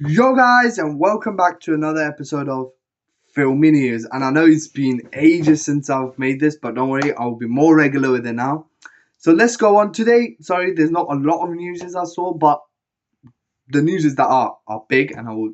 Yo guys, and welcome back to another episode of Filmy News. And I know it's been ages since I've made this, but don't worry, I'll be more regular with it now. So let's go on today. Sorry, there's not a lot of news as I saw, but the news is that are big, and I will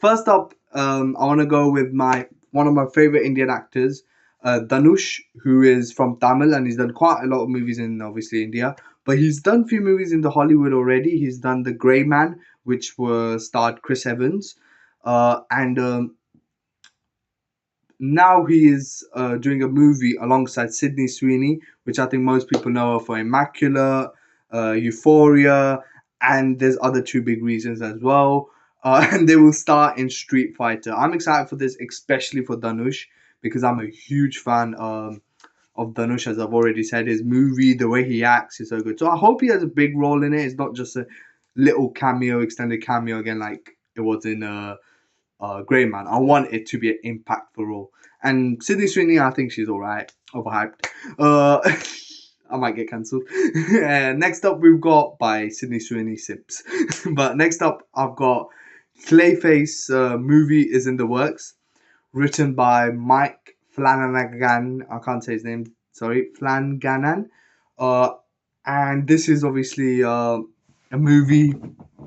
First up, I want to go with my one of my favorite Indian actors, Dhanush, who is from Tamil, and he's done quite a lot of movies in obviously India. But he's done a few movies in the Hollywood already. He's done The Grey Man, which was starred Chris Evans, and now he is doing a movie alongside Sydney Sweeney, which I think most people know her for Immaculate, Euphoria, and there's other two big reasons as well. And they will star in Street Fighter. I'm excited for this, especially for Dhanush, because I'm a huge fan of Dhanush, as I've already said. His movie, the way he acts is so good. So I hope he has a big role in it. It's not just a little cameo, extended cameo again, like it was in Grey Man. I want it to be an impactful role. And Sydney Sweeney, I think she's alright. Overhyped. Uh, I might get cancelled. And next up, we've got by Sydney Sweeney Sips. But next up, I've got Clayface movie is in the works, written by Mike Flanagan. I can't say his name. Sorry, Flanagan. Uh, and this is obviously a movie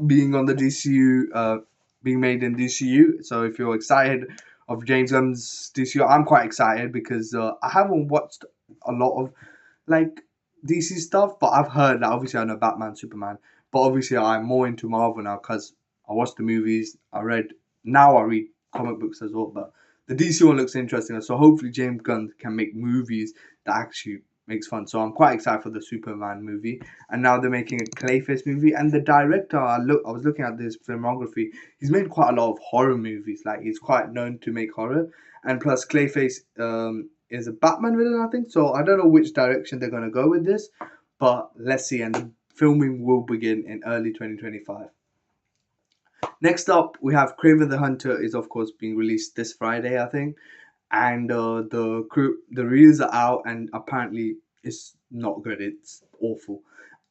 being on the DCU, being made in DCU. So if you're excited of James Gunn's DCU, I'm quite excited because I haven't watched a lot of like DC stuff, but I've heard that obviously I know Batman, Superman, but obviously I'm more into Marvel now because I watch the movies. I read comic books as well, but the DC one looks interesting. So hopefully James Gunn can make movies that actually makes fun. So I'm quite excited for the Superman movie, and now they're making a Clayface movie. And the director, I was looking at this filmography. He's made quite a lot of horror movies. Like he's quite known to make horror, and plus Clayface is a Batman villain, I think. So I don't know which direction they're gonna go with this, but let's see. And the filming will begin in early 2025. Next up, we have Kraven the Hunter is of course being released this Friday, I think, and the reviews are out, and apparently it's not good. It's awful,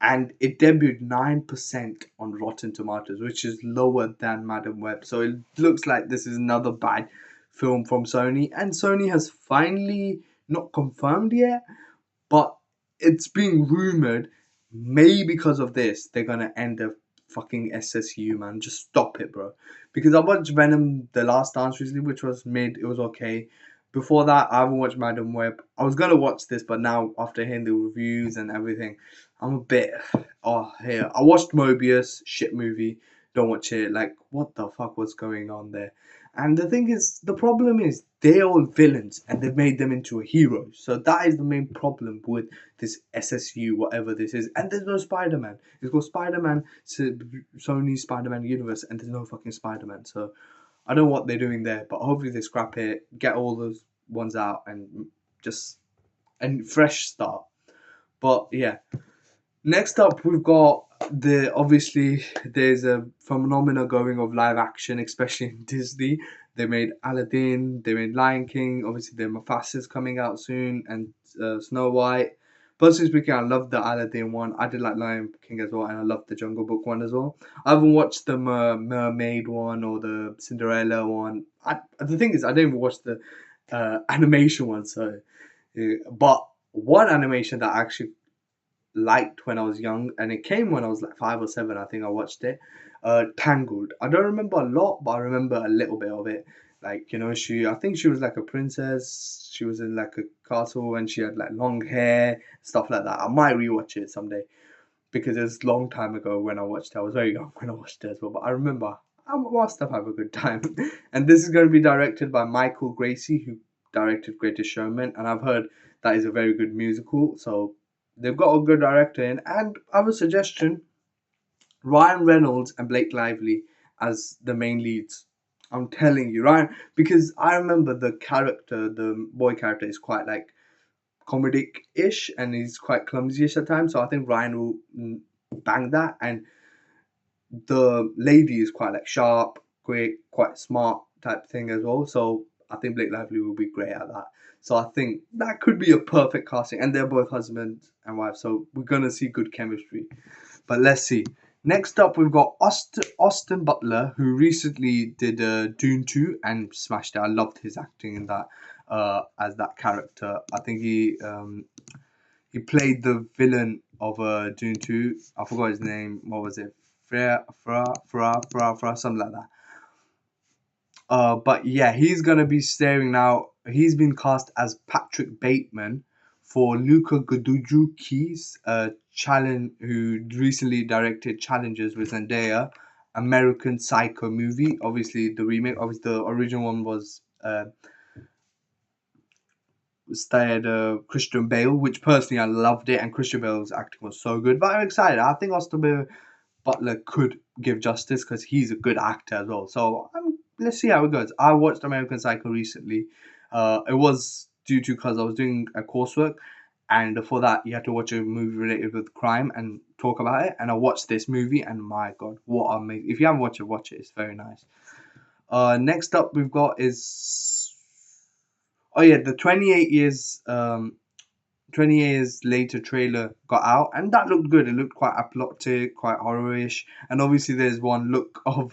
and it debuted 9% on Rotten Tomatoes, which is lower than Madam Web. So it looks like this is another bad film from Sony, and Sony has finally not confirmed yet, but it's being rumored. Maybe because of this, they're gonna end the fucking SSU, man. Just stop it, bro. Because I watched Venom: The Last Dance recently, which was mid. It was okay. Before that, I haven't watched Madam Web. I was gonna watch this, but now after hearing the reviews and everything, I'm a bit. Oh, here. I watched Mobius, shit movie. Don't watch it. Like, what the fuck was going on there? And the thing is, the problem is they're all villains and they've made them into a hero. So that is the main problem with this SSU, whatever this is. And there's no Spider Man. It's called Spider Man, Sony Spider Man universe, and there's no fucking Spider Man. So I don't know what they're doing there, but hopefully they scrap it, get all those ones out, and just a fresh start. But yeah, next up, we've got there's a phenomena going of live action, especially in Disney. They made Aladdin, they made Lion King. Obviously, the Mufasa's coming out soon, and Snow White. Personally speaking, I love the Aladdin one. I did like Lion King as well, and I love the Jungle Book one as well. I haven't watched the Mermaid one or the Cinderella one. The thing is, I didn't even watch the animation one. So, but one animation that I actually liked when I was young, and it came when I was like 5 or 7. I think I watched it. Tangled. I don't remember a lot, but I remember a little bit of it. Like I think she was like a princess. She was in like a castle, and she had like long hair, stuff like that. I might rewatch it someday because it's a long time ago when I watched it. I was very young when I watched it as well, but I remember I must have a good time. And this is going to be directed by Michael Gracie, who directed Greatest Showman, and I've heard that is a very good musical. So they've got a good director in. And I have a suggestion: Ryan Reynolds and Blake Lively as the main leads. I'm telling you, Ryan, because I remember the boy character is quite like comedic-ish, and he's quite clumsy-ish at times. So I think Ryan will bang that, and the lady is quite like sharp, quick, quite smart type thing as well. So I think Blake Lively will be great at that. So I think that could be a perfect casting, and they're both husband and wife, so we're gonna see good chemistry. But let's see. Next up, we've got Austin Butler, who recently did Dune 2 and smashed it. I loved his acting in that as that character. I think he played the villain of Dune 2. I forgot his name. What was it? Fra, something like that. But yeah, he's gonna be staring now. He's been cast as Patrick Bateman for Luca Guadagnino's challenge, who recently directed Challenges with Zendaya, American Psycho movie. Obviously, the remake. Obviously, the original one was starred Christian Bale, which personally I loved it, and Christian Bale's acting was so good. But I'm excited. I think Austin Butler could give justice because he's a good actor as well. So let's see how it goes. I watched American Psycho recently. It was due to because I was doing a coursework, and for that you had to watch a movie related with crime and talk about it. And I watched this movie, and my god, what amazing! If you haven't watched it, watch it. It's very nice. Next up we've got is the 28 years later trailer got out, and that looked good. It looked quite apocalyptic, quite horror-ish, and obviously there's one look of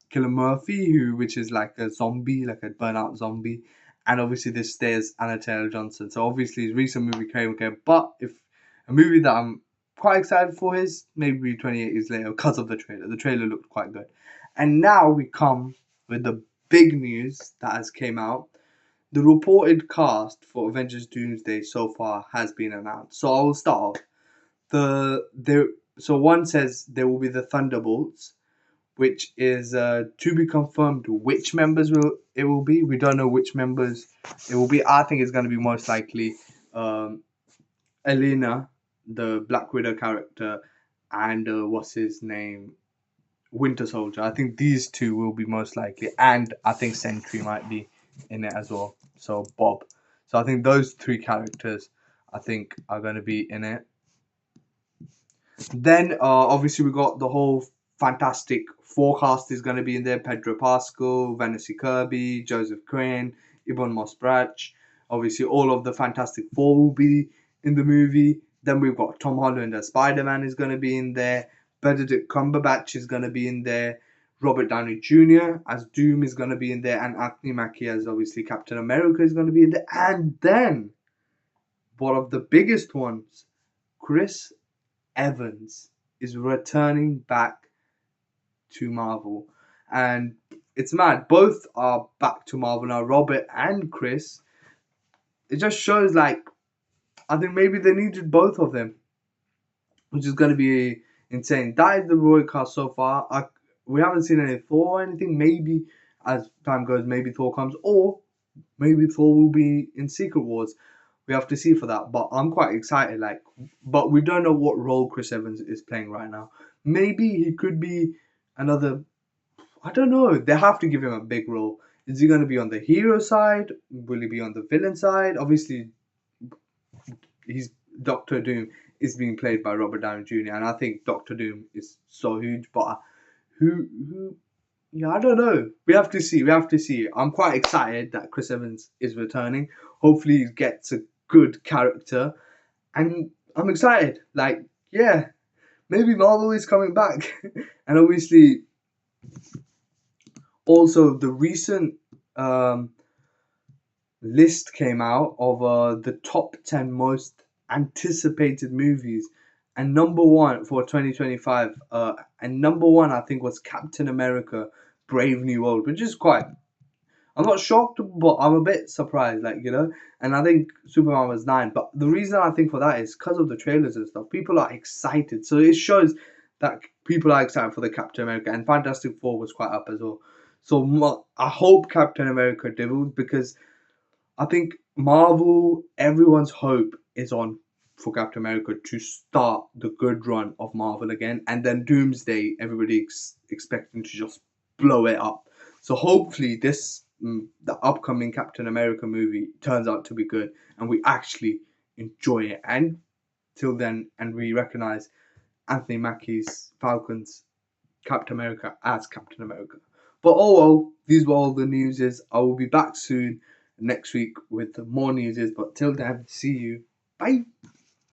Killer Murphy, which is like a zombie, like a burnout zombie, and obviously there's Anna Taylor-Johnson. So obviously his recent movie came okay, but if a movie that I'm quite excited for is maybe 28 years later because of the trailer. The trailer looked quite good, and now we come with the big news that has came out. The reported cast for Avengers Doomsday so far has been announced. So I will start off. So one says there will be the Thunderbolts, which is to be confirmed which members it will be. We don't know which members it will be. I think it's going to be most likely Elena, the Black Widow character, and what's his name, Winter Soldier. I think these two will be most likely, and I think Sentry might be in it as well. So Bob. So I think those three characters, I think, are going to be in it. Then obviously we got the whole Fantastic Forecast is going to be in there. Pedro Pascal, Vanessa Kirby, Joseph Crane, Ibn Mosbrach. Obviously all of the Fantastic Four will be in the movie. Then we've got Tom Holland as Spider-Man is going to be in there. Benedict Cumberbatch is going to be in there. Robert Downey Jr. as Doom is going to be in there. And Anthony Mackie as obviously Captain America is going to be in there. And then, one of the biggest ones, Chris Evans is returning back to Marvel. And it's mad. Both are back to Marvel now, Robert and Chris. It just shows, like, I think maybe they needed both of them, which is going to be insane. That is the Royal cast so far. We haven't seen any Thor or anything. Maybe as time goes, maybe Thor comes, or maybe Thor will be in Secret Wars. We have to see for that. But I'm quite excited. But we don't know what role Chris Evans is playing right now. Maybe he could be another. I don't know. They have to give him a big role. Is he going to be on the hero side? Will he be on the villain side? Obviously, he's Doctor Doom is being played by Robert Downey Jr. and I think Doctor Doom is so huge. But who? Yeah, I don't know. We have to see. We have to see. I'm quite excited that Chris Evans is returning. Hopefully, he gets a good character, and I'm excited. Like, yeah, maybe Marvel is coming back, and obviously, also the recent list came out of the top 10 most anticipated movies, and number one for 2025, and number one I think was Captain America Brave New World, which is quite, I'm not shocked, but I'm a bit surprised, and I think Superman was 9, but the reason I think for that is because of the trailers and stuff. People are excited, so it shows that people are excited for the Captain America, and Fantastic Four was quite up as well. So I hope Captain America delivers, because I think Marvel, everyone's hope is on for Captain America to start the good run of Marvel again, and then Doomsday, everybody expecting to just blow it up. So hopefully the upcoming Captain America movie turns out to be good, and we actually enjoy it. And till then, and we recognize Anthony Mackie's Falcons Captain America as Captain America. But oh well, these were all the newses. I will be back soon next week with more newses. But till then, see you. Bye.